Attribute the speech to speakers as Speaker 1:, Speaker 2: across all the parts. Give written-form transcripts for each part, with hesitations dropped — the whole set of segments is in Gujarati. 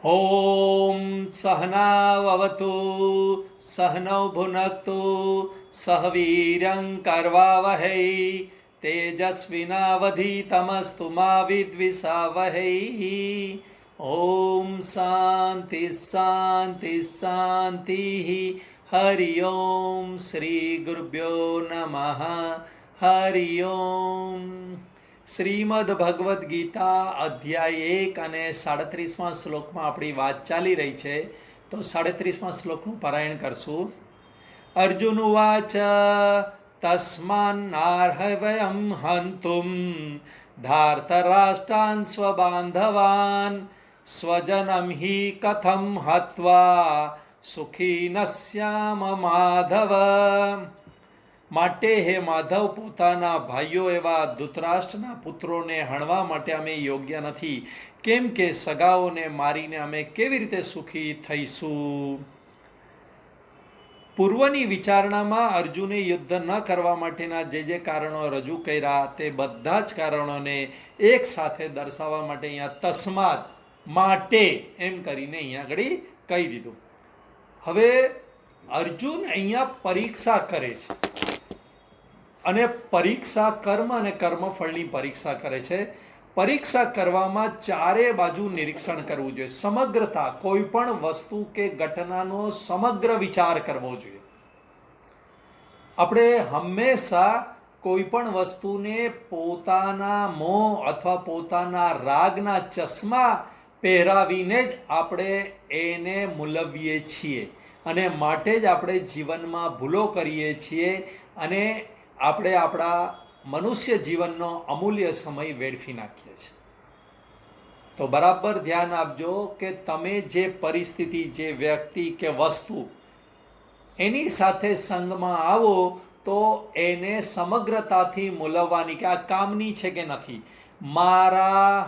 Speaker 1: ॐ सहनाववतु सहनौ भुनक्तु सह वीर्यं कर्वावहै तेजस्विनावधीतमस्तु मा विद्विषावहै। ॐ शान्ति शान्ति शान्तिः। हरि ओम श्री गुरुभ्यो नमः। हरि ओम। શ્રીમદ ભગવદ્ ગીતા અધ્યાય 1 અને 37મા શ્લોકમાં આપણી વાત ચાલી રહી છે, તો 37મા શ્લોકનું પારાયણ કરશું. અર્જુન ઉવાચ તસ્માન્નાર્હ વયમ હંતુમ ધાર્તરાષ્ટ્રાન સ્વબાંધવાન સ્વજનમ હિ કથમ હત્વા સુખી ન સ્યામ માધવ. માટે હે માધવ, પોતાના ભાઈઓ એવા ધૃતરાષ્ટ્રના પુત્રોને હણવા માટે અમે યોગ્ય નથી, કેમ કે સગાઓને મારીને અમે કેવી રીતે સુખી થઈશું. પૂર્વની વિચારણામાં અર્જુને યુદ્ધ ન કરવા માટેના જે કારણો રજૂ કર્યા તે બધા જ કારણોને એક સાથે દર્શાવવા માટે અહીંયા તસ્માત માટે એમ કરીને અહીંયા આગળ કહી દીધું. હવે અર્જુન અહીંયા પરીક્ષા કરે છે, અને પરીક્ષા કર્મ અને કર્મફળની પરીક્ષા કરે છે. પરીક્ષા કરવામાં ચારે બાજુ નિરીક્ષણ કરવું જોઈએ. સમગ્રતા, કોઈ પણ વસ્તુ કે ઘટનાનો સમગ્ર વિચાર કરવો જોઈએ. આપણે હંમેશા કોઈ પણ વસ્તુને પોતાના મોહ અથવા પોતાના રાગના ચશ્મા પહેરાવીને જ આપણે એને મૂલવીએ છીએ, અને માટે જ આપણે જીવનમાં ભૂલો કરીએ છીએ અને આપણે આપણા મનુષ્ય જીવનનો અમૂલ્ય સમય વેડફી નાખીએ છીએ. તો બરાબર ધ્યાન આપજો કે તમે જે પરિસ્થિતિ, જે વ્યક્તિ કે વસ્તુ એની સાથે સંગમાં આવો તો એને સમગ્રતાથી મૂલવવાની કે આ કામની છે કે નથી, મારા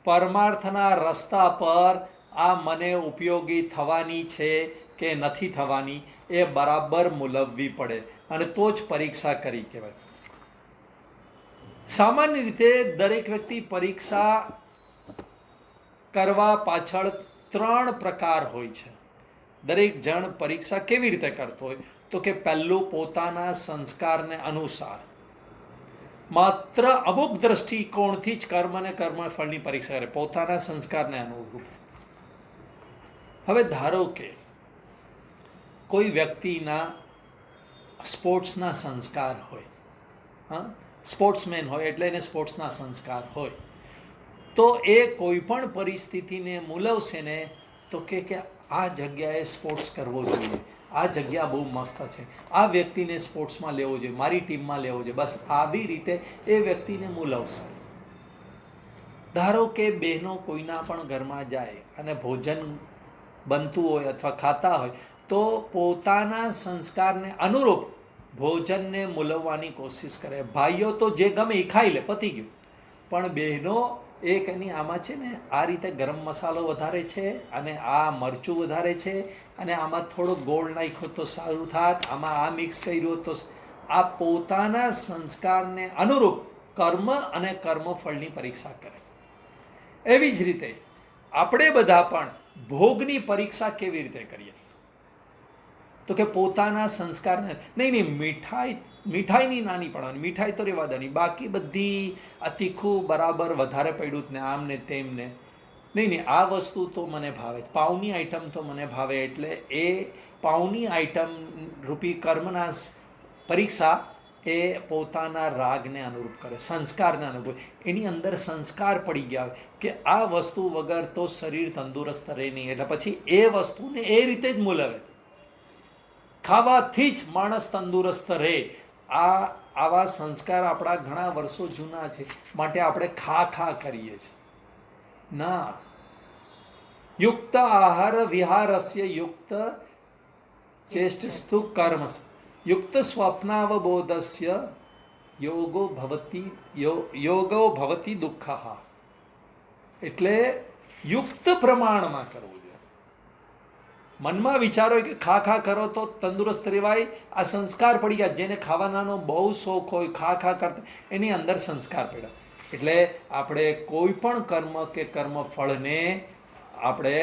Speaker 1: પરમાર્થના રસ્તા પર આ મને ઉપયોગી થવાની છે કે નથી થવાની, એ બરાબર મૂલવવી પડે, અને તો જ પરીક્ષા કરી કહેવાય. સામાન્ય રીતે દરેક વ્યક્તિ પરીક્ષા કરવા પાછળ 3 પ્રકાર હોય છે. દરેક જણ પરીક્ષા કેવી રીતે કરતો હોય તો કે પહેલું પોતાના સંસ્કારને અનુસાર, માત્ર અમુક દ્રષ્ટિકોણથી જ કર્મ અને કર્મફળની પરીક્ષા કરે, પોતાના સંસ્કારને અનુરૂપ. હવે ધારો કે કોઈ વ્યક્તિના સ્પોર્ટ્સના સંસ્કાર હોય, સ્પોર્ટ્સમેન હોય એટલે એને સ્પોર્ટ્સના સંસ્કાર હોય, તો એ કોઈ પણ પરિસ્થિતિને મૂલવશે ને તો કે આ જગ્યાએ સ્પોર્ટ્સ કરવો જોઈએ, આ જગ્યા બહુ મસ્ત છે, આ વ્યક્તિને સ્પોર્ટ્સમાં લેવો જોઈએ, મારી ટીમમાં લેવો જોઈએ, બસ આવી રીતે એ વ્યક્તિને મૂલવશે. ધારો કે બહેનો કોઈના પણ ઘરમાં જાય અને ભોજન બનતું હોય અથવા ખાતા હોય તો પોતાના સંસ્કારને અનુરૂપ ભોજનને મૂલવવાની કોશિશ કરે. ભાઈઓ તો જે ગમે એ ખાઈ લે, પતી ગયું. પણ બહેનો એક એની આમાં છે ને, આ રીતે ગરમ મસાલો વધારે છે, અને આ મરચું વધારે છે, અને આમાં થોડો ગોળ નાખ્યો તો સારું થાત, આમાં આ મિક્સ કર્યું તો, આ પોતાના સંસ્કારને અનુરૂપ કર્મ અને કર્મફળની પરીક્ષા કરે. એવી જ રીતે આપણે બધા પણ ભોગની પરીક્ષા કેવી રીતે કરીએ તો કે પોતાના સંસ્કારને નહીં, મીઠાઈની નાની પડવાની, મીઠાઈ તો રહેવા દેવાની, બાકી બધી આ તીખું બરાબર વધારે પડ્યું ને આમ ને તેમ ને, નહીં આ વસ્તુ તો મને ભાવે, પાઉની આઈટમ તો મને ભાવે, એટલે એ પાઉની આઈટમ રૂપી કર્મના પરીક્ષા એ પોતાના રાગને અનુરૂપ કરે, સંસ્કારને અનુરૂપ. એની અંદર સંસ્કાર પડી ગયા કે આ વસ્તુ વગર તો શરીર તંદુરસ્ત રહે નહીં, એટલે પછી એ વસ્તુને એ રીતે જ મૂલવે. ખાવાથી જ માણસ તંદુરસ્ત રહે. આવા સંસ્કાર આપણા ઘણા વર્ષો જૂના છે, માટે આપણે ખા કરીએ છીએ. ના, યુક્ત આહાર વિહારસ્ય યુક્ત ચેષ્ટસ્તુ કર્મ યુક્ત સ્વપ્નાવબોધસ્ય યોગો ભવતી દુઃખ. એટલે યુક્ત પ્રમાણમાં કરવું. મનમાં વિચારો કે ખા કરો તો તંદુરસ્ત રહેવાય, આ સંસ્કાર પડી ગયા. જેને ખાવાનાનો બહુ શોખ હોય, ખા કરતા, એની અંદર સંસ્કાર પડ્યા. એટલે આપણે કોઈ પણ કર્મ કે કર્મ ફળને આપણે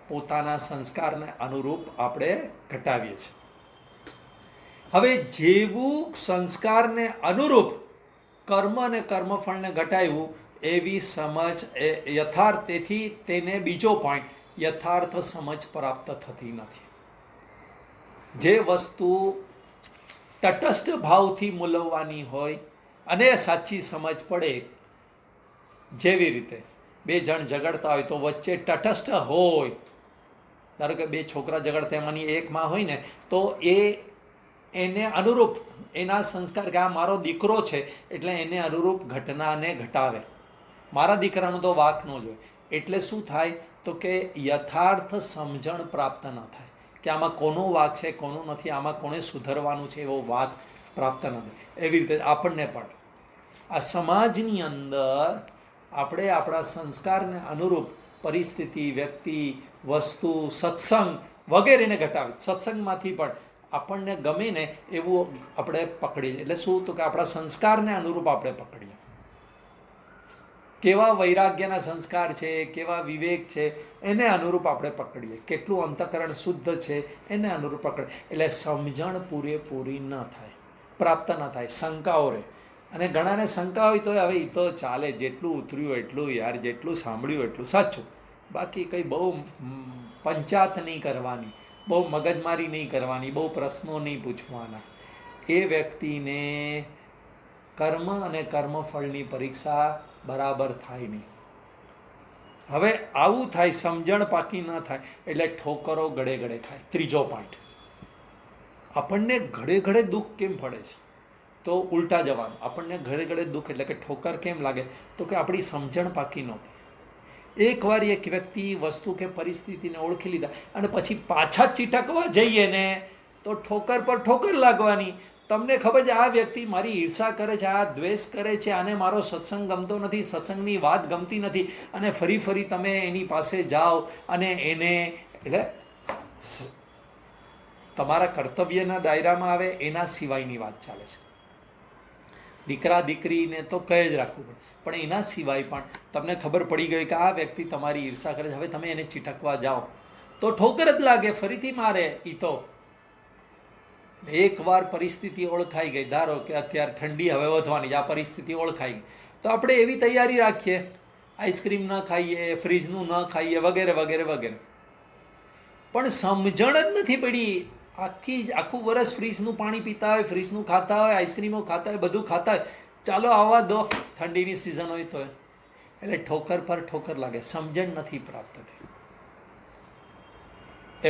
Speaker 1: પોતાના સંસ્કારને અનુરૂપ આપણે ઘટાવીએ છીએ. હવે જેવું સંસ્કારને અનુરૂપ કર્મ અને કર્મફળને ઘટાડવું એવી સમજ એ યથાર્થ, તેથી તેને બીજો પોઈન્ટ, યથાર્થ સમજ પ્રાપ્ત થતી નથી. જે વસ્તુ તટસ્થ ભાવથી મૂલવવાની હોય અને સાચી સમજ પડે, જેવી રીતે બે જણ ઝઘડતા હોય તો વચ્ચે તટસ્થ હોય, ધારો કે બે છોકરા ઝઘડતા એમાંની એક માં હોય ને, તો એને અનુરૂપ એના સંસ્કાર કે આ મારો દીકરો છે એટલે એને અનુરૂપ ઘટનાને ઘટાવે. મારા દીકરાનો તો વાંક ન જોઈએ. એટલે શું થાય તો કે યથાર્થ સમજણ પ્રાપ્ત ન થાય કે આમાં કોનો વાંક છે, કોનો નથી, આમાં કોને સુધરવાનું છે, એવો વાંક પ્રાપ્ત ન થાય. એવી રીતે આપણને પણ આ સમાજની અંદર આપણે આપણા સંસ્કારને અનુરૂપ પરિસ્થિતિ, વ્યક્તિ, વસ્તુ, સત્સંગ વગેરેને ઘટાવે. સત્સંગમાંથી પણ આપણને ગમે ને એવું આપણે પકડીએ. એટલે શું તો કે આપણા સંસ્કારને અનુરૂપ આપણે પકડીએ. કેવા વૈરાગ્યના સંસ્કાર છે, કેવા વિવેક છે, એને અનુરૂપ આપણે પકડીએ. કેટલું અંતઃકરણ શુદ્ધ છે એને અનુરૂપ પકડીએ. એટલે સમજણ પૂરેપૂરી ન થાય, પ્રાપ્ત ન થાય, શંકાઓ રહે. અને ઘણાને શંકા હોય તો હવે એ તો ચાલે, જેટલું ઉતર્યું એટલું યાર, જેટલું સાંભળ્યું એટલું સાચું, બાકી કંઈ બહુ પંચાત નહીં કરવાની, બહુ મગજમારી નહીં કરવાની, બહુ પ્રશ્નો નહીં પૂછવાના. એ વ્યક્તિને કર્મ અને કર્મફળની પરીક્ષા બરાબર થાય નહીં. હવે આવું થાય, સમજણ પાકી ન થાય એટલે ઠોકરો ગળે ગળે ખાય. ત્રીજો પોઈન્ટ, આપણને ઘડે ઘડે દુઃખ કેમ પડે છે? તો ઉલટા જવાનું. આપણને ઘડે ઘડે દુઃખ એટલે કે ઠોકર કેમ લાગે? તો કે આપણી સમજણ પાકી નહોતી. એકવાર એક વ્યક્તિ, વસ્તુ કે પરિસ્થિતિને ઓળખી લીધા અને પછી પાછા ચીટકવા જઈએ ને તો ઠોકર પર ઠોકર લાગવાની. તમને ખબર છે આ વ્યક્તિ મારી ઈર્ષા કરે છે, આ દ્વેષ કરે છે, આને મારો સત્સંગ ગમતો નથી, સત્સંગની વાત ગમતી નથી, અને ફરી ફરી તમે એની પાસે જાઓ અને એને, એટલે તમારા કર્તવ્યના દાયરામાં આવે એના સિવાયની વાત ચાલે છે. દીકરા દીકરીને તો કહે જ રાખવું પડે, પણ એના સિવાય પણ તમને ખબર પડી ગઈ કે આ વ્યક્તિ તમારી ઈર્ષા કરે છે, હવે તમે એને ચીટકવા જાઓ તો ઠોકર જ લાગે, ફરીથી મારે. એ તો એકવાર પરિસ્થિતિ ઓળખાઈ ગઈ, ધારો કે અત્યારે ઠંડી હવે વધવાની, આ પરિસ્થિતિ ઓળખાઈ ગઈ, તો આપણે એવી તૈયારી રાખીએ, આઈસ્ક્રીમ ન ખાઈએ, ફ્રીજનું ન ખાઈએ, વગેરે વગેરે વગેરે. પણ સમજણ જ નથી પડી. આખું વર્ષ ફ્રીજનું પાણી પીતા હોય, ફ્રીજનું ખાતા હોય, આઈસ્ક્રીમો ખાતા હોય, બધું ખાતા હોય, ચાલો આવવા દો ઠંડીની સિઝન હોય તો. એટલે ઠોકર પર ઠોકર લાગે, સમજણ નથી પ્રાપ્ત થઈ.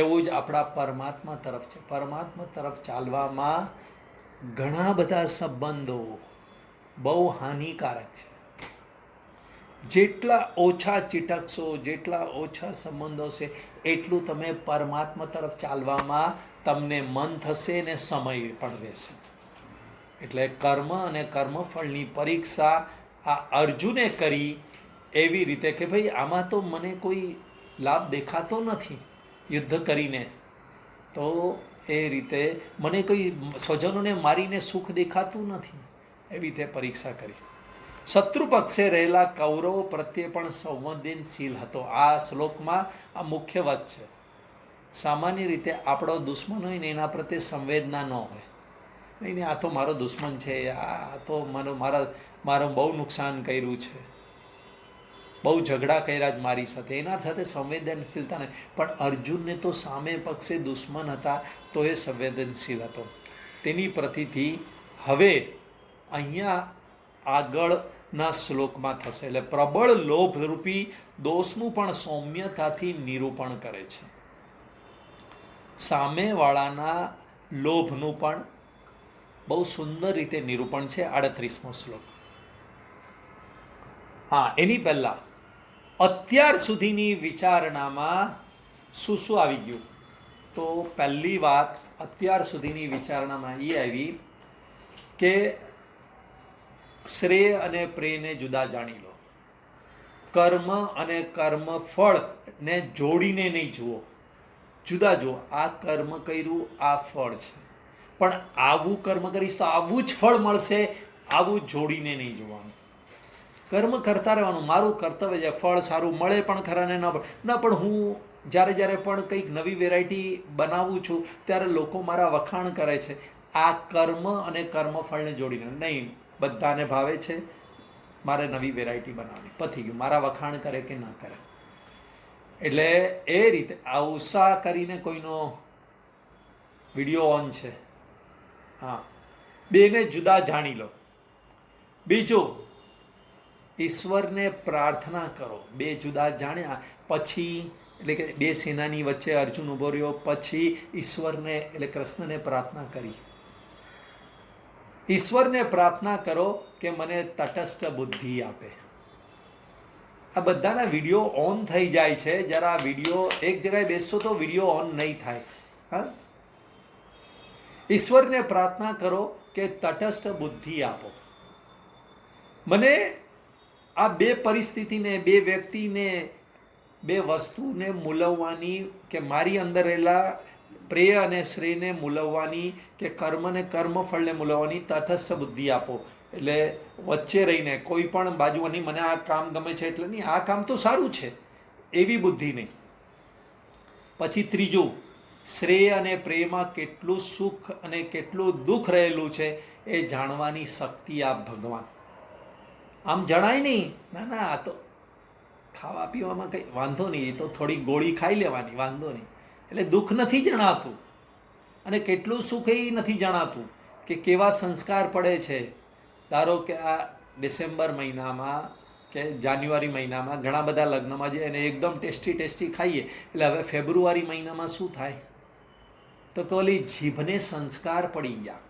Speaker 1: એવું જ આપણા પરમાત્મા તરફ છે. પરમાત્મા તરફ ચાલવામાં ઘણા બધા સંબંધો બહુ હાનિકારક છે. જેટલા ઓછા ચીટકશો, જેટલા ઓછા સંબંધો છે, એટલું તમે પરમાત્મા તરફ ચાલવામાં તમને મન થશે ને સમય પણ રહેશે. એટલે કર્મ અને કર્મફળની પરીક્ષા આ અર્જુને કરી એવી રીતે કે ભાઈ આમાં તો મને કોઈ લાભ દેખાતો નથી યુદ્ધ કરીને, તો એ રીતે મને કોઈ સ્વજનોને મારીને સુખ દેખાતું નથી, એવી રીતે પરીક્ષા કરી. શત્રુ પક્ષે રહેલા કૌરવો પ્રત્યે પણ સંવેદનશીલ હતો. આ શ્લોકમાં આ મુખ્ય વાત છે. સામાન્ય રીતે આપણો દુશ્મન હોય ને એના પ્રત્યે સંવેદના ન હોય. નહીં નહીં, આ તો મારો દુશ્મન છે, આ તો મારું બહુ નુકસાન કર્યું છે, બહુ ઝઘડા કર્યા જ મારી સાથે, એના સાથે સંવેદનશીલતા નહીં. પણ અર્જુનને તો સામે પક્ષે દુશ્મન હતા તો એ સંવેદનશીલ હતો. તેની પ્રતિથી હવે અહીંયા આગળના શ્લોકમાં થશે. એટલે પ્રબળ લોભરૂપી દોષનું પણ સૌમ્યતાથી નિરૂપણ કરે છે. સામેવાળાના લોભનું પણ બહુ સુંદર રીતે નિરૂપણ છે. 38મો શ્લોક. હા, એની પહેલાં અત્યાર સુધીની વિચારણામાં શું શું આવી ગયું? તો પહેલી વાત અત્યાર સુધીની વિચારણામાં એ આવી કે શ્રેય અને પ્રેયને જુદા જાણી લો. કર્મ અને કર્મફળને જોડીને નહીં જુઓ, જુદા જુઓ. આ કર્મ કર્યું, આ ફળ છે, પણ આવું કર્મ કરીશ તો આવું જ ફળ મળશે, આવું જોડીને નહીં જોવાનું. કર્મ કરતા રહેવાનું, મારું કર્તવ્ય છે. ફળ સારું મળે પણ ખરા ને ન પણ હું જ્યારે જ્યારે પણ કંઈક નવી વેરાયટી બનાવું છું ત્યારે લોકો મારા વખાણ કરે છે. આ કર્મ અને કર્મફળને જોડીને નહીં, બધાને ભાવે છે, મારે નવી વેરાયટી બનાવવાની, પતી ગયું. મારા વખાણ કરે કે ના કરે. એટલે એ રીતે આઉસા કરીને કોઈનો વિડીયો ઓન છે. હા, બેને જુદા જાણી લો. બીજું, ઈશ્વરને પ્રાર્થના કરો. બે જુદા જાણ્યા પછી, એટલે કે બે સેનાની વચ્ચે અર્જુન ઊભો રહ્યો, પછી ઈશ્વરને એટલે કૃષ્ણને પ્રાર્થના કરી. ઈશ્વરને પ્રાર્થના કરો કે મને તટસ્થ બુદ્ધિ આપે. આ બધાના વિડીયો ઓન થઈ જાય છે. જરા વિડીયો એક જગ્યાએ બેસશો તો વિડીયો ઓન નહીં થાય. હા, ઈશ્વરને પ્રાર્થના કરો કે તટસ્થ બુદ્ધિ આપો. મને આ બે પરિસ્થિતિને, બે વ્યક્તિને, બે વસ્તુને મૂલવવાની, કે મારી અંદર રહેલા પ્રેય અને શ્રેયને મૂલવવાની, કે કર્મ અને કર્મફળને મૂલવવાની તટસ્થ બુદ્ધિ આપો. એટલે વચ્ચે રહીને કોઈ પણ બાજુની મને આ કામ ગમે છે એટલે નહીં, આ કામ તો સારું છે એવી બુદ્ધિ નહીં. પછી ત્રીજું, શ્રેય અને પ્રેમમાં કેટલું સુખ અને કેટલું દુઃખ રહેલું છે એ જાણવાની શક્તિ આપ ભગવાન. આમ જણાય નહીં, ના ના આ તો ખાવા પીવામાં કંઈ વાંધો નહીં, એ તો થોડી ગોળી ખાઈ લેવાની, વાંધો નહીં. એટલે દુઃખ નથી જણાતું અને કેટલું સુખ એ નથી જણાતું, કે કેવા સંસ્કાર પડે છે. ધારો કે આ ડિસેમ્બર મહિનામાં કે જાન્યુઆરી મહિનામાં ઘણા બધા લગ્નમાં જઈએ અને એકદમ ટેસ્ટી ખાઈએ, એટલે હવે ફેબ્રુઆરી મહિનામાં શું થાય? તો કે ઓલી જીભને સંસ્કાર પડી ગયા.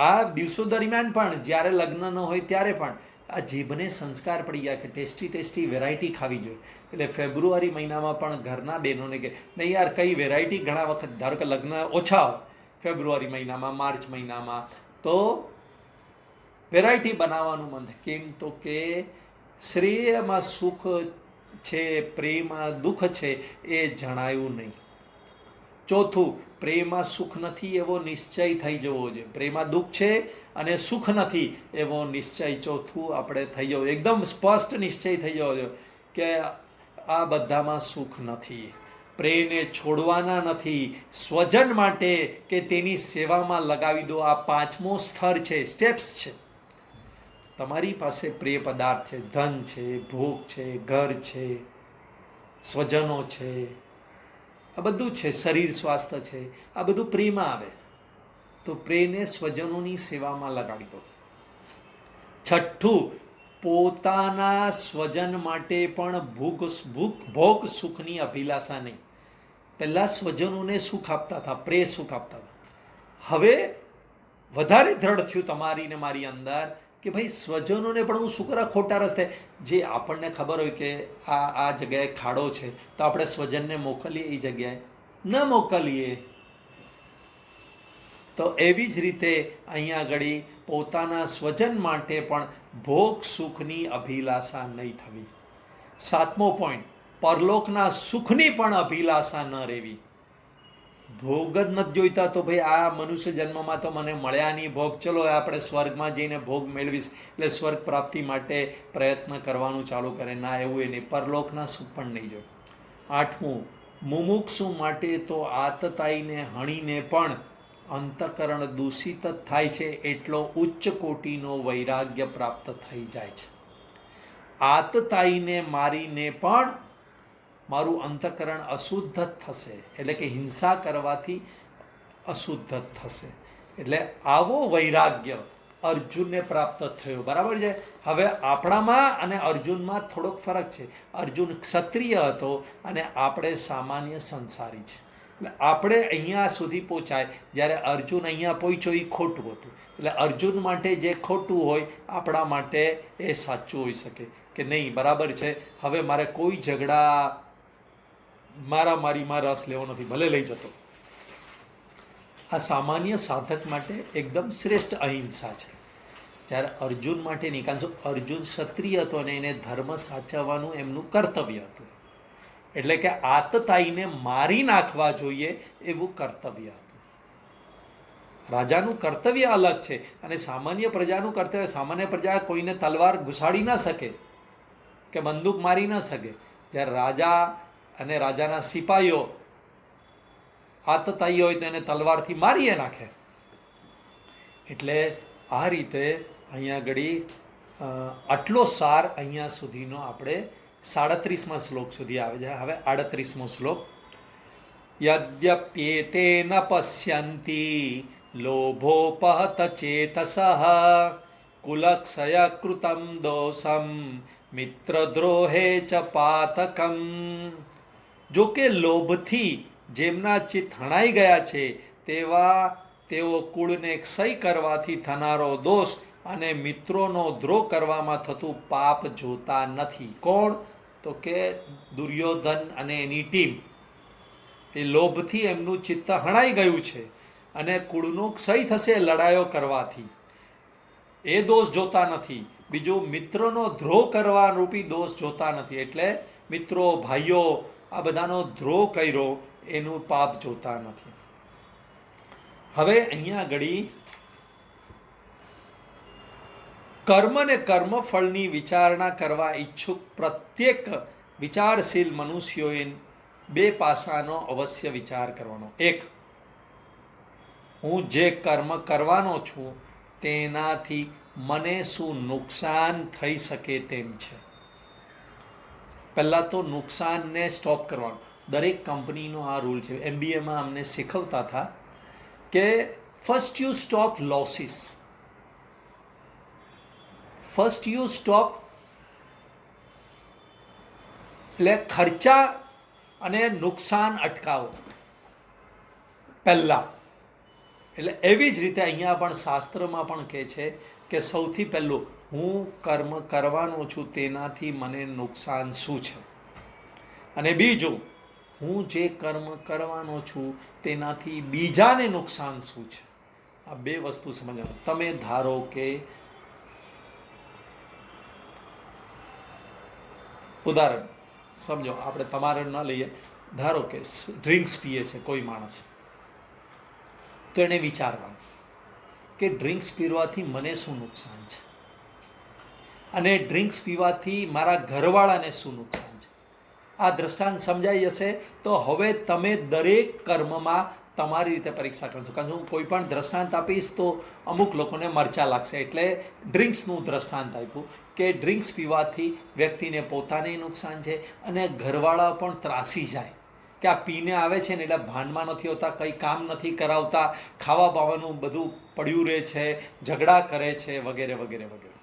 Speaker 1: આ દિવસો દરમિયાન પણ, જ્યારે લગ્ન ન હોય ત્યારે પણ આ જીભને સંસ્કાર પડી ગયા કે ટેસ્ટી વેરાયટી ખાવી જોઈએ. એટલે ફેબ્રુઆરી મહિનામાં પણ ઘરના બહેનોને કે નહીં યાર, કઈ વેરાયટી, ઘણા વખત ધારો કે લગ્ન ઓછા હોય ફેબ્રુઆરી મહિનામાં, માર્ચ મહિનામાં, તો વેરાયટી બનાવવાનું મન થાય. કેમ? તો કે શ્રેયમાં સુખ છે, પ્રેમમાં દુઃખ છે એ જણાયું નહીં. ચોથું, પ્રેમમાં સુખ નથી એવો નિશ્ચય થઈ જવો જોઈએ. પ્રેમમાં દુઃખ છે અને સુખ નથી એવો નિશ્ચય ચોથું આપણે થઈ જવું, એકદમ સ્પષ્ટ નિશ્ચય થઈ જવો જોઈએ કે આ બધામાં સુખ નથી. પ્રેમને છોડવાના નથી. સ્વજન માટે કે તેની સેવામાં લગાવી દો. આ પાંચમો સ્તર છે, સ્ટેપ્સ છે. તમારી પાસે પ્રિય પદાર્થ છે, ધન છે, ભૂખ છે, ઘર છે, સ્વજનો છે, આ બધું છે, શરીર સ્વાસ્થ્ય છે, આ બધું પ્રેમમાં આવે. તો પ્રેમને સ્વજનોની સેવામાં લગાડી દો. છઠ્ઠું, પોતાના સ્વજન માટે પણ ભોગ સુખની અભિલાષા નહીં. પહેલાં સ્વજનોને સુખ આપતા હતા, પ્રેય સુખ આપતા હતા. હવે વધારે દ્રઢ થયું તમારી ને મારી અંદર કે ભાઈ સ્વજનોને પણ હું શું કરા ખોટા રસ્તે, જે આપણને ખબર હોય કે આ જગ્યાએ ખાડો છે તો આપણે સ્વજનને મોકલીએ, એ જગ્યાએ ન મોકલીએ. તો એવી જ રીતે અહીંયા આગળ પોતાના સ્વજન માટે પણ ભોગ સુખની અભિલાષા નહીં થવી. સાતમો પોઈન્ટ, પરલોકના સુખની પણ અભિલાષા ન રહેવી. ભોગ જ નથી જોઈતા તો ભાઈ આ મનુષ્ય જન્મમાં તો મને મળ્યા નહીં ભોગ, ચલો આપણે સ્વર્ગમાં જઈને ભોગ મેળવીશ એટલે સ્વર્ગ પ્રાપ્તિ માટે પ્રયત્ન કરવાનું ચાલુ કરે. ના, એવું એ નહીં. પરલોકના સુખ પણ નહીં જોઈએ. આઠમું, મુમુક્ષુ માટે તો આતતાઈને હણીને પણ અંતઃકરણ દૂષિત જ થાય છે એટલો ઉચ્ચ કોટીનો વૈરાગ્ય પ્રાપ્ત થઈ જાય છે. આતતાઈને મારીને પણ મારું અંતઃકરણ અશુદ્ધ જ થશે, એટલે કે હિંસા કરવાથી અશુદ્ધ જ થશે. એટલે આવો વૈરાગ્ય અર્જુનને પ્રાપ્ત થયો. બરાબર છે. હવે આપણામાં અને અર્જુનમાં થોડોક ફરક છે. અર્જુન ક્ષત્રિય હતો અને આપણે સામાન્ય સંસારી છે. એટલે આપણે અહીંયા સુધી પહોંચાય, જ્યારે અર્જુન અહીંયા પહોંચ્યો એ ખોટું હતું. એટલે અર્જુન માટે જે ખોટું હોય આપણા માટે એ સાચું હોઈ શકે કે નહીં, બરાબર છે. હવે મારે કોઈ ઝઘડા મારામારીમાં રસ લેવો નથી, ભલે લઈ જતો. આ સામાન્ય સાધક માટે એકદમ શ્રેષ્ઠ અહિંસા છે. જ્યારે અર્જુન માટે નહીં, કારણ કે અર્જુન ક્ષત્રિય હતો અને એને ધર્મ સાચવવાનું એમનું કર્તવ્ય હતું. એટલે કે આતતાઈને મારી નાખવા જોઈએ એવું કર્તવ્ય હતું. રાજાનું કર્તવ્ય અલગ છે અને સામાન્ય પ્રજાનું કર્તવ્ય. સામાન્ય પ્રજા કોઈને તલવાર ઘુસાડી ના શકે, કે બંદૂક મારી ન શકે. જ્યારે રાજા અને રાજાના સિપાહીઓ આતતાઈ હોય તો એને તલવારથી મારીએ નાખે. એટલે આ રીતે અહીંયા ઘડી આટલો સાર અહીંયા સુધીનો આપણે 37મા શ્લોક સુધી આવે છે. હવે 38મો શ્લોક. યદ્યપ્યેતેન પશ્યન્તિ લોભોપહત ચેતસઃ કુલક્ષય કૃતમ દોષમ મિત્રદ્રોહે ચ પાતકમ. જો કે લોભથી જેમના ચિત્ત હણાઈ ગયા છે તેઓ કુળને ક્ષય કરવાથી થનારો દોષ અને મિત્રોનો દ્રોહ કરવામાં થતું પાપ જોતા નથી. કોણ? તો કે દુર્યોધન અને એની ટીમ. એ લોભથી એમનું ચિત્ત હણાઈ ગયું છે અને કુળનું ક્ષય થશે લડાઈઓ કરવાથી, એ દોષ જોતા નથી. બીજું, મિત્રનો દ્રોહ કરવા રૂપી દોષ જોતા નથી. એટલે મિત્રો, ભાઈઓ, આ બધાનો દ્રોહ કર્યો એનું પાપ જોતા નથી. હવે અહીંયા ઘડી કર્મ અને કર્મફળની વિચારણા કરવા ઈચ્છુક પ્રત્યેક વિચારશીલ મનુષ્યોએ બે પાસાનો અવશ્ય વિચાર કરવાનો. એક, હું જે કર્મ કરવાનો છું તેનાથી મને શું નુકસાન થઈ શકે તેમ છે. પહેલાં તો નુકસાનને સ્ટોપ કરવાનું. દરેક કંપનીનો આ રૂલ છે. MBAમાં અમને શીખવતા હતા કે first you stop losses, first you stop, એટલે ખર્ચા અને નુકસાન અટકાવો પહેલાં. એટલે એવી જ રીતે અહીંયા પણ શાસ્ત્રમાં પણ કહે છે કે સૌથી પહેલું હું કર્મ કરવાનો છું તેનાથી મને નુકસાન શું છે, અને બીજું હું જે કર્મ કરવાનો છું તેનાથી બીજાને નુકસાન શું છે. આ બે વસ્તુ સમજવાનું. તમે ધારો કે ઉદાહરણ સમજો, આપણે તમારે ન લઈએ, ધારો કે ડ્રિંક્સ પીએ છે કોઈ માણસ, તો એને વિચારવાનું કે ડ્રિંક્સ પીવાથી મને શું નુકસાન છે અને ડ્રિંક્સ પીવાથી મારા ઘરવાળાને શું નુકસાન છે. આ દ્રષ્ટાંત સમજાઈ જશે તો હવે તમે દરેક કર્મમાં તમારી રીતે પરીક્ષા કરશો. કારણ કે હું કોઈ પણ દ્રષ્ટાંત આપીશ તો અમુક લોકોને મરચા લાગશે, એટલે ડ્રિંક્સનું દ્રષ્ટાંત આપ્યું કે ડ્રિંક્સ પીવાથી વ્યક્તિને પોતાને નુકસાન છે અને ઘરવાળા પણ ત્રાસી જાય કે આ પીને આવે છે ને એટલે ભાનમાં નથી હોતા, કંઈ કામ નથી કરાવતા, ખાવા બાવાનું બધું પડ્યું રહે છે, ઝઘડા કરે છે, વગેરે વગેરે વગેરે.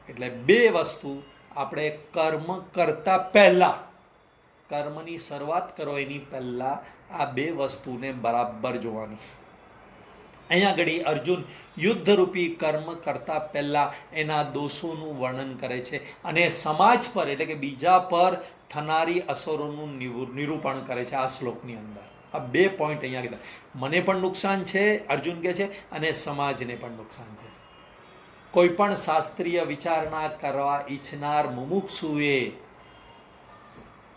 Speaker 1: એટલે બે વસ્તુ આપણે કર્મ કરતા પહેલાં, કર્મની શરૂઆત કરો એની પહેલાં આ બે વસ્તુને બરાબર જોવાની. અહીંયા ઘડી અર્જુન યુદ્ધરૂપી કર્મ કરતા પહેલાં એના દોષોનું વર્ણન કરે છે અને સમાજ પર એટલે કે બીજા પર થનારી અસરોનું નિરૂપણ કરે છે આ શ્લોકની અંદર. આ બે પોઈન્ટ અહીંયા કીધા. મને પણ નુકસાન છે અર્જુન કહે છે અને સમાજને પણ નુકસાન છે. કોઈ પણ શાસ્ત્રીય વિચારણા કરવા ઈચ્છનાર મુમુક્ષુએ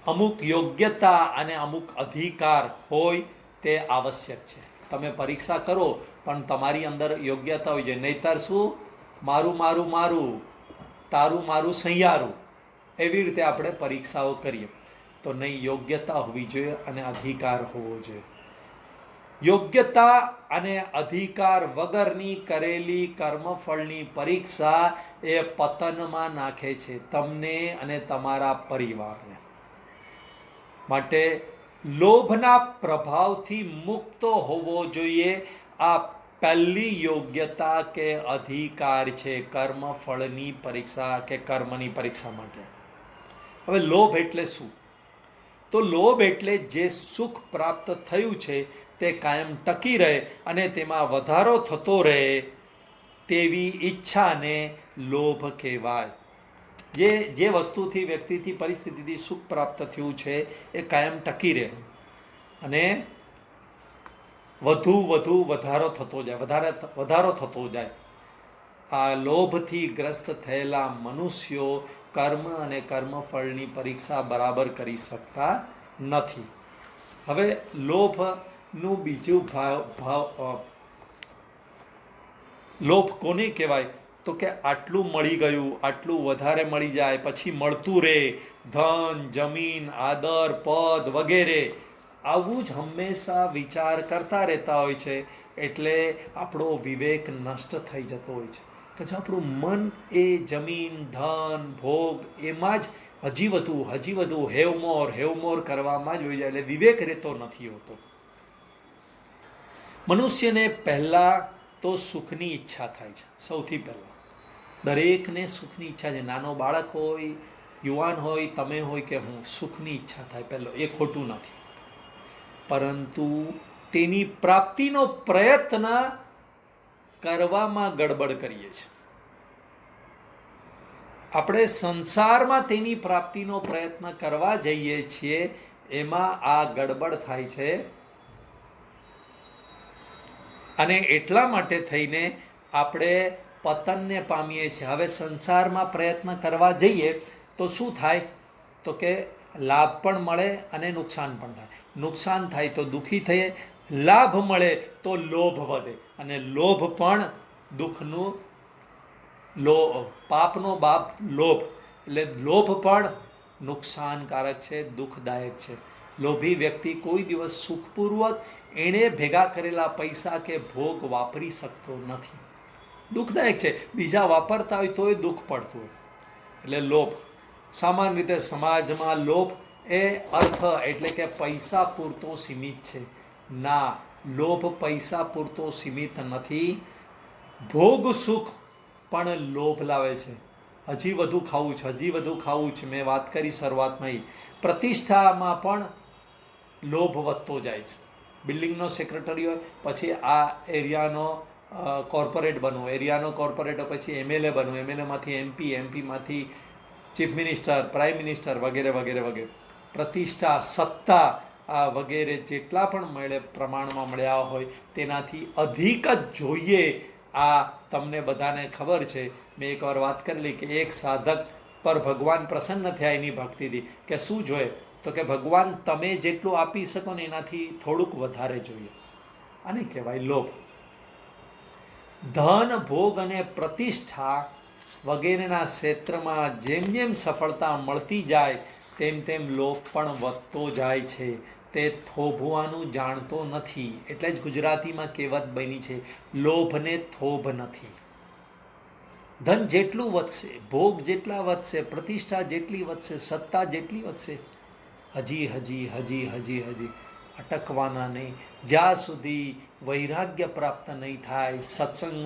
Speaker 1: અમુક યોગ્યતા અને અમુક અધિકાર હોય તે આવશ્યક છે. તમે પરીક્ષા કરો પણ તમારી અંદર યોગ્યતા હોય છે, નહીતર શું, મારું મારું મારું, તારું મારું સૈયારું, એવી રીતે આપણે પરીક્ષાઓ કરીએ તો નહીં, યોગ્યતા હોવી જોઈએ અને અધિકાર હોવો જોઈએ. યોગ્યતા અને અધિકાર વગરની કરેલી કર્મફળની પરીક્ષા એ પતનમાં નાખે છે તમને અને તમારા પરિવારને. માટે લોભના પ્રભાવથી મુક્ત હોવો જોઈએ. આ પહેલી યોગ્યતા કે અધિકાર છે કર્મફળની પરીક્ષા કે કર્મની પરીક્ષા માટે. હવે લોભ એટલે શું? તો લોભ એટલે જે સુખ પ્રાપ્ત થયું છે તે કાયમ ટકી રહે અને તેમાં વધારો થતો રહે તેવી ઈચ્છાને લોભ કહેવાય. જે વસ્તુથી, વ્યક્તિથી, પરિસ્થિતિથી સુખ પ્રાપ્ત થયું છે એ કાયમ ટકી રહે અને વધારો થતો જાય. આ લોભથી ગ્રસ્ત થયેલા મનુષ્યો કર્મ અને કર્મફળની પરીક્ષા બરાબર કરી શકતા નથી. હવે લોભનું બીજું લોભ કોને કહેવાય? તો કે આટલું મળી ગયું, આટલું વધારે મળી જાય, પછી મળતું રહે, ધન, જમીન, આદર, પદ વગેરે, આવું જ હંમેશા વિચાર કરતા રહેતા હોય છે. એટલે આપણો વિવેક નષ્ટ થઈ જતો હોય છે. કે જો આપણું મન એ જમીન, ધન, ભોગ એમાં જ હજી વધુ હેવ મોર કરવામાં જ હોય જાય, એટલે વિવેક રહેતો નથી હોતો. મનુષ્યને પહેલાં તો સુખની ઈચ્છા થાય છે. સૌથી પહેલાં દરેકને સુખની ઈચ્છા છે. નાનો બાળક હોય, યુવાન હોય, તમે હોય કે હું, સુખની ઈચ્છા થાય પહેલો, એ ખોટું નથી. પરંતુ તેની પ્રાપ્તિનો પ્રયત્ન કરવામાં ગડબડ કરીએ છીએ. આપણે સંસારમાં તેની પ્રાપ્તિનો પ્રયત્ન કરવા જઈએ છીએ, એમાં આ ગડબડ થાય છે. અને એટલા માટે થઈને આપણે પતનને પામીએ છીએ. હવે સંસારમાં પ્રયત્ન કરવા જઈએ તો શું થાય? તો કે લાભ પણ મળે અને નુકસાન પણ થાય. નુકસાન થાય તો દુઃખી થઈએ, લાભ મળે તો લોભ વધે, અને લોભ પણ દુઃખનું પાપનો બાપ લોભ, એટલે લોભ પણ નુકસાનકારક છે, દુઃખદાયક છે. લોભી વ્યક્તિ કોઈ દિવસ સુખપૂર્વક એણે ભેગા કરેલા પૈસા કે ભોગ વાપરી શકતો નથી. દુઃખદાયક છે. બીજા વાપરતા હોય તો એ દુઃખ પડતું હોય. એટલે લોભ, સામાન્ય રીતે સમાજમાં લોભ એ અર્થ એટલે કે પૈસા પૂરતો સીમિત છે. ના, લોભ પૈસા પૂરતો સીમિત નથી. ભોગ સુખ પણ લોભ લાવે છે. હજી વધુ ખાવું છે, હજી વધુ ખાવું છે. મેં વાત કરી શરૂઆતમાં, પ્રતિષ્ઠામાં પણ લોભ વધતો જાય છે. બિલ્ડિંગનો સેક્રેટરી હોય, પછી આ એરિયાનો કોર્પોરેટ બનવું, એરિયાનો કોર્પોરેટ પછી એમએલએ બનવું, એમએલએમાંથી એમપી, એમપીમાંથી ચીફ મિનિસ્ટર, પ્રાઇમ મિનિસ્ટર વગેરે વગેરે વગેરે. પ્રતિષ્ઠા, સત્તા વગેરે જેટલા પણ પ્રમાણમાં મળ્યા હોય તેનાથી અધિક જ જોઈએ. આ તમને બધાને ખબર છે. મેં એકવાર વાત કરેલી કે એક સાધક પર ભગવાન પ્રસન્ન થયા એની ભક્તિથી, કે શું જોઈએ? તો કે ભગવાન તમે જેટલું આપી શકો ને એનાથી થોડુંક વધારે જોઈએ. આને કહેવાય લોભ. ધન, ભોગ અને પ્રતિષ્ઠા વગેરેના ક્ષેત્રમાં જેમ જેમ સફળતા મળતી જાય તેમ તેમ લોભ પણ વધતો જાય છે. તે થોભવાનું જાણતો નથી. એટલે જ ગુજરાતીમાં કહેવત બની છે, લોભને થોભ નથી. ધન જેટલું વધશે, ભોગ જેટલા વધશે, પ્રતિષ્ઠા જેટલી વધશે, સત્તા જેટલી વધશે, હજી અટકવાના નહીં. જ્યાં સુધી વૈરાગ્ય પ્રાપ્ત નહીં થાય, સત્સંગ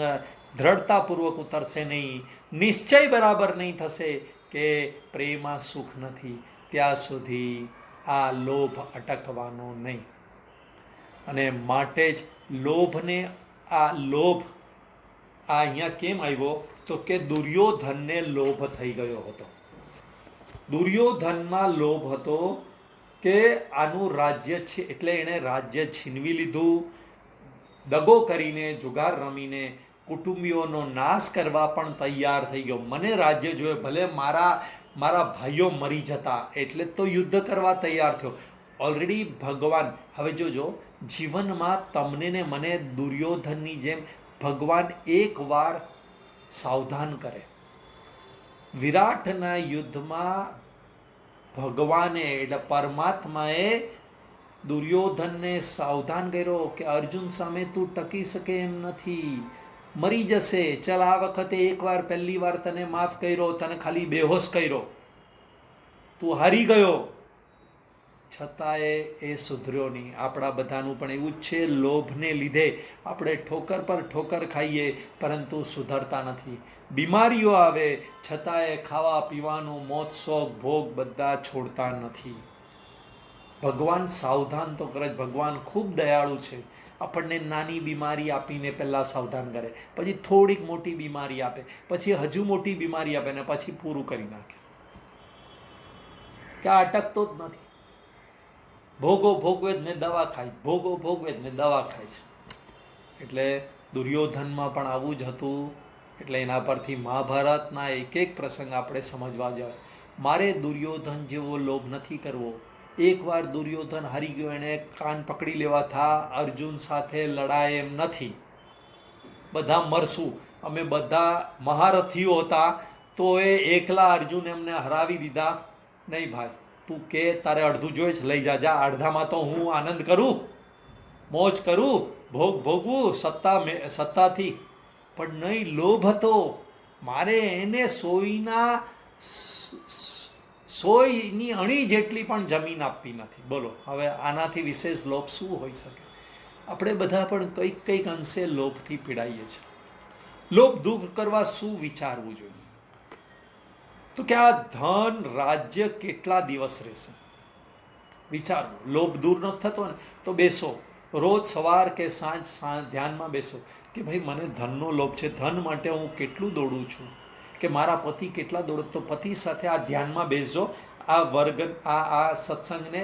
Speaker 1: દ્રઢતાપૂર્વક ઉતરશે નહીં, નિશ્ચય બરાબર નહીં થશે કે પ્રેમમાં સુખ નથી, ત્યાં સુધી આ લોભ અટકવાનો નહીં. અને માટે જ લોભ અહીંયા કેમ આવ્યો? તો કે દુર્યોધનને લોભ થઈ ગયો હતો. દુર્યોધનમાં લોભ હતો કે આનું રાજ્ય છે, એટલે એણે રાજ્ય છીનવી લીધું. દગો કરીને, જુગાર રમીને કુટુંબીઓનો નાશ કરવા પણ તૈયાર થઈ ગયો. મને રાજ્ય જોઈએ, ભલે મારા ભાઈઓ મરી જતા, એટલે તો યુદ્ધ કરવા તૈયાર થયો. ઓલરેડી ભગવાન, હવે જોજો, જીવનમાં તમને ને મને દુર્યોધનની જેમ ભગવાન એકવાર સાવધાન કરે. વિરાટના યુદ્ધમાં ભગવાને એટલે પરમાત્માએ દુર્યોધનને સાવધાન કર્યો કે અર્જુન સામે તું ટકી શકે એમ નથી, મરી જશે. ચાલ આ વખતે એકવાર, પહેલી વાર તને માફ કર્યો, તને ખાલી બેહોશ કર્યો, તું હારી ગયો, છતાંય એ સુધર્યો નહીં. આપણા બધાનું પણ એવું જ છે. લોભને લીધે આપણે ઠોકર પર ઠોકર ખાઈએ પરંતુ સુધરતા નથી. બીમારીઓ આવે છતાંય ખાવા પીવાનું, મોજ શોખ, ભોગ બધા છોડતા નથી. ભગવાન સાવધાન તો કરે જ. ભગવાન ખૂબ દયાળુ છે. આપણને નાની બીમારી આપીને પહેલાં સાવધાન કરે, પછી થોડીક મોટી બીમારી આપે, પછી હજુ મોટી બીમારી આપે, ને પછી પૂરું કરી નાખે. કે આ અટકતો જ નથી. ભોગો ભોગવે જ ને દવા ખાય, ભોગો ભોગવે જ ને દવા ખાય છે. એટલે દુર્યોધનમાં પણ આવું જ હતું. એટલે એના પરથી મહાભારતના એક એક પ્રસંગ આપણે સમજવા જાય. મારે દુર્યોધન જેવો લોભ નથી કરવો. એકવાર દુર્યોધન હારી ગયો, એણે કાન પકડી લેવા થા, અર્જુન સાથે લડાય એમ નથી, બધા મરશું. અમે બધા મહારથીઓ હતા, તો એ એકલા અર્જુન એમને હરાવી દીધા. નહીં ભાઈ, તું કે તારે અડધું જોઈએ જ લઈ જા, અડધામાં તો હું આનંદ કરું, મોજ કરું, ભોગવું સત્તાથી. પણ નહીં, લોભ હતો. મારે એને સોયની અણી જેટલી પણ જમીન આપવી નથી. બોલો હવે આનાથી વિશેષ લોભ શું હોઈ શકે? આપણે બધા પણ કંઈક અંશે લોભથી પીડાઈએ છીએ. લોભ દૂર કરવા શું વિચારવું જોઈએ? તો કે આ ધન રાજ્ય કેટલા દિવસ રહેશે? વિચારવું. લોભ દૂર ન થતો ને તો બેસો, રોજ સવાર કે સાંજ ધ્યાનમાં બેસો કે ભાઈ મને ધનનો લોભ છે, ધન માટે હું કેટલું દોડું છું, કે મારા પતિ કેટલા દોડે. તો પતિ સાથે આ ધ્યાનમાં બેસજો. આ વર્ગ આ સત્સંગને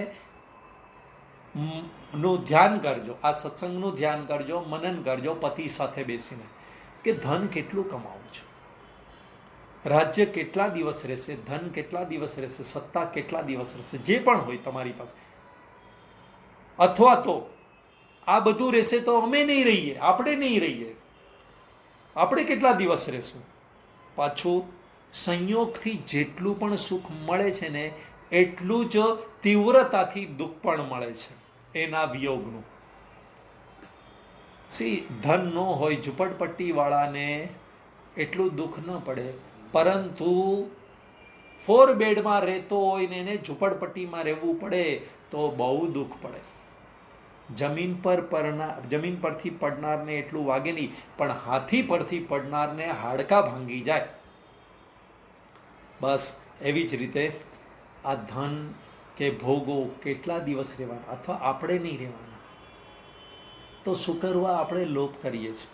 Speaker 1: નું ધ્યાન કરજો, આ સત્સંગનું ધ્યાન કરજો, મનન કરજો પતિ સાથે બેસીને કે ધન કેટલું કમાવું છું, રાજ્ય કેટલા દિવસ રહેશે, ધન કેટલા દિવસ રહેશે, સત્તા કેટલા દિવસ રહેશે, જે પણ હોય તમારી પાસે. અથવા તો આ બધું રહેશે તો અમે નહીં રહીએ, આપણે નહીં રહીએ, આપણે કેટલા દિવસ રહેશું? પાછું સંયોગથી જેટલું પણ સુખ મળે છે ને એટલું જ તીવ્રતાથી દુઃખ પણ મળે છે એના વિયોગનું. ધન ન હોય ઝુંપડપટ્ટીવાળાને એટલું દુઃખ ન પડે, પરંતુ 4 બેડમાં રહેતો હોય ને એને ઝુંપડપટ્ટીમાં રહેવું પડે તો બહુ દુઃખ પડે. જમીન પરથી પડનારને એટલું વાગે નહીં, પણ હાથી પરથી પડનારને હાડકાં ભાંગી જાય. બસ એવી જ રીતે આ ધન કે ભોગો કેટલા દિવસ રહેવાના, અથવા આપણે નહીં રહેવાના. તો શું કરવા? આપણે લોભ કરીએ છીએ.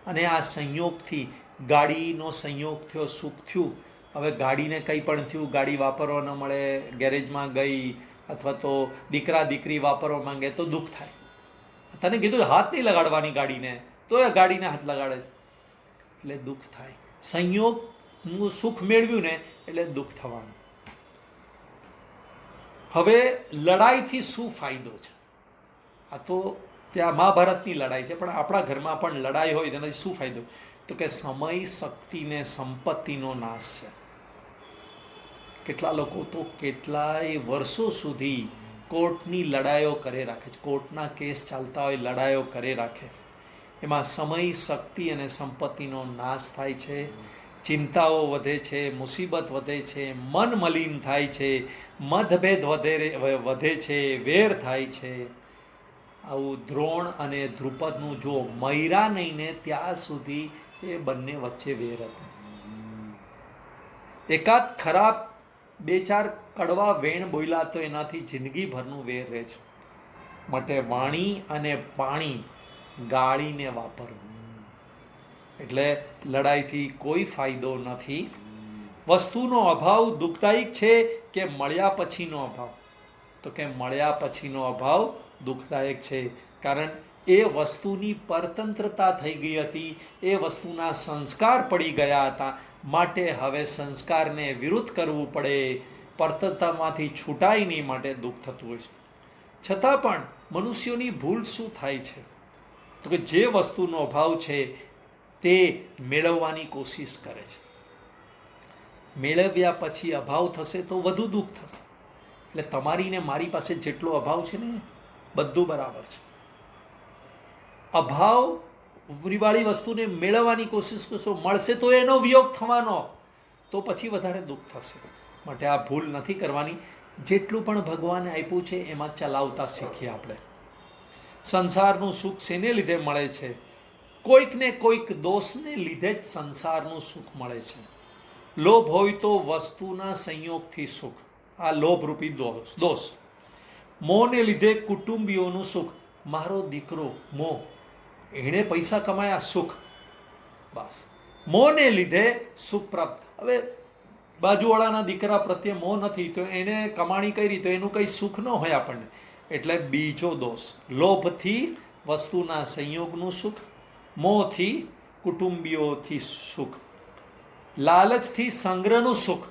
Speaker 1: અને આ સંયોગથી, ગાડીનો સંયોગ થયો, સુખ થયું. હવે ગાડીને કંઈ પણ થયું, ગાડી વાપરવા ન મળે, ગેરેજમાં ગઈ, અથવા તો દીકરી વાપરવા માંગે તો દુઃખ થાય. તને કીધું હાથ નહીં લગાડવાની ગાડીને, તો એ ગાડીને હાથ લગાડે છે, એટલે દુઃખ થાય. સંયોગનું સુખ મેળવ્યું ને એટલે દુઃખ થવાનું. હવે લડાઈથી શું ફાયદો છે? આ તો ત્યાં મહાભારતની લડાઈ છે, પણ આપણા ઘરમાં પણ લડાઈ હોય તેનાથી શું ફાયદો? તો કે સમય, શક્તિ ને સંપત્તિનો નાશ છે. કેટલા લોકો તો કેટલાય વર્ષો સુધી કોર્ટની લડાઈઓ કરે રાખે છે, કોર્ટના કેસ ચાલતા હોય, લડાઈઓ કરે રાખે. એમાં સમય, શક્તિ અને સંપત્તિનો નાશ થાય છે, ચિંતાઓ વધે છે, મુસીબત વધે છે, મન મલિન થાય છે, મતભેદ વધે છે, વેર થાય છે. આવું દ્રોણ અને દ્રુપદનું જો મયરા નહીં ને ત્યાં સુધી એ બંને વચ્ચે વેર હતો. એકાદ ખરાબ 2-4 કડવા વેણ બોલ્યા તો એનાથી જિંદગીભરનું વેર રહે છે. માટે વાણી અને પાણી ગાળીને વાપરવું. એટલે લડાઈથી કોઈ ફાયદો નથી. વસ્તુનો અભાવ દુઃખદાયક છે કે મળ્યા પછીનો અભાવ? તો કે મળ્યા પછીનો અભાવ દુઃખદાયક છે. કારણ એ વસ્તુની પરતંત્રતા થઈ ગઈ હતી, એ વસ્તુના સંસ્કાર પડી ગયા હતા, માટે હવે સંસ્કારને વિરુદ્ધ કરવું પડે, પરતંત્રતામાંથી છૂટાય નહીં, માટે દુઃખ થતું હોય છે. છતાં પણ મનુષ્યોની ભૂલ શું થાય છે? તો કે જે વસ્તુનો અભાવ છે તે મેળવવાની કોશિશ કરે છે. મેળવ્યા પછી અભાવ થશે તો વધુ દુઃખ થશે. એટલે તમારી ને મારી પાસે જેટલો અભાવ છે ને બધું બરાબર છે. અભાવ વાળી વસ્તુને મેળવવાની કોશિશ કરશો, મળશે તો એનો વિયોગ થવાનો, તો પછી વધારે દુઃખ થશે. માટે આ ભૂલ નથી કરવાની. જેટલું પણ ભગવાને આપ્યું છે એમાં ચલાવતા શીખીએ આપણે. સંસારનું સુખ શેને લીધે મળે છે? કોઈક ને કોઈક દોષને લીધે જ સંસારનું સુખ મળે છે. લોભ હોય તો વસ્તુના સંયોગથી સુખ, આ લોભરૂપી દોષ. મોહને લીધે કુટુંબીઓનું સુખ, મારો દીકરો મોહ, એણે પૈસા કમાયા, સુખ. બસ મોહને લીધે સુખ પ્રાપ્ત. હવે બાજુવાળાના દીકરા પ્રત્યે મોહ નથી તો એને કમાણી કરી તો એનું કંઈ સુખ ન હોય આપણને. એટલે બીજો દોષ, લોભથી વસ્તુના સંયોગનું સુખ, મોહથી કુટુંબીઓથી સુખ, લાલચથી સંગ્રહનું સુખ.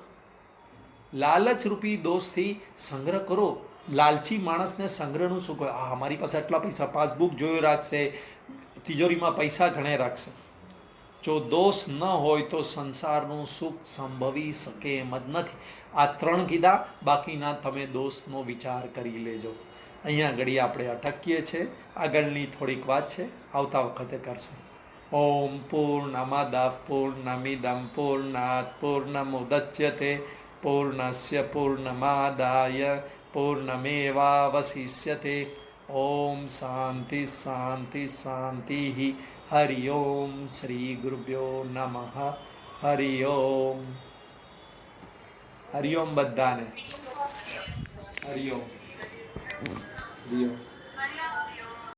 Speaker 1: લાલચરૂપી દોષથી સંગ્રહ કરો. લાલચી માણસને સંગ્રહનું સુખ હોય. અમારી પાસે આટલા પૈસા, પાસબુક જોયો રાખશે, તિજોરીમાં પૈસા ગણે રાખશે. જો દોષ ન હોય તો સંસારનું સુખ સંભવી શકે એમ જ નથી. આ 3 કીધા, બાકીના તમે દોષનો વિચાર કરી લેજો. અહીંયા ઘડી આપણે અટકીએ છીએ. આગળની થોડીક વાત છે, આવતા વખતે કરશું. ઓમ પૂર્ણમદ પૂર્ણમિદમ પૂર્ણાત પૂર્ણમુદચ્યતે પૂર્ણસ્ય પૂર્ણમાદાય પૂર્ણમેવાવશિષ્યતે. ઓમ શાંતિ શાંતિ શાંતિ. હરિ ઓમ. શ્રી ગુરુભ્યો નમઃ. હરિ ઓમ. હરિ ઓમ બધાને. હરિ ઓમ. હરિ ઓમ.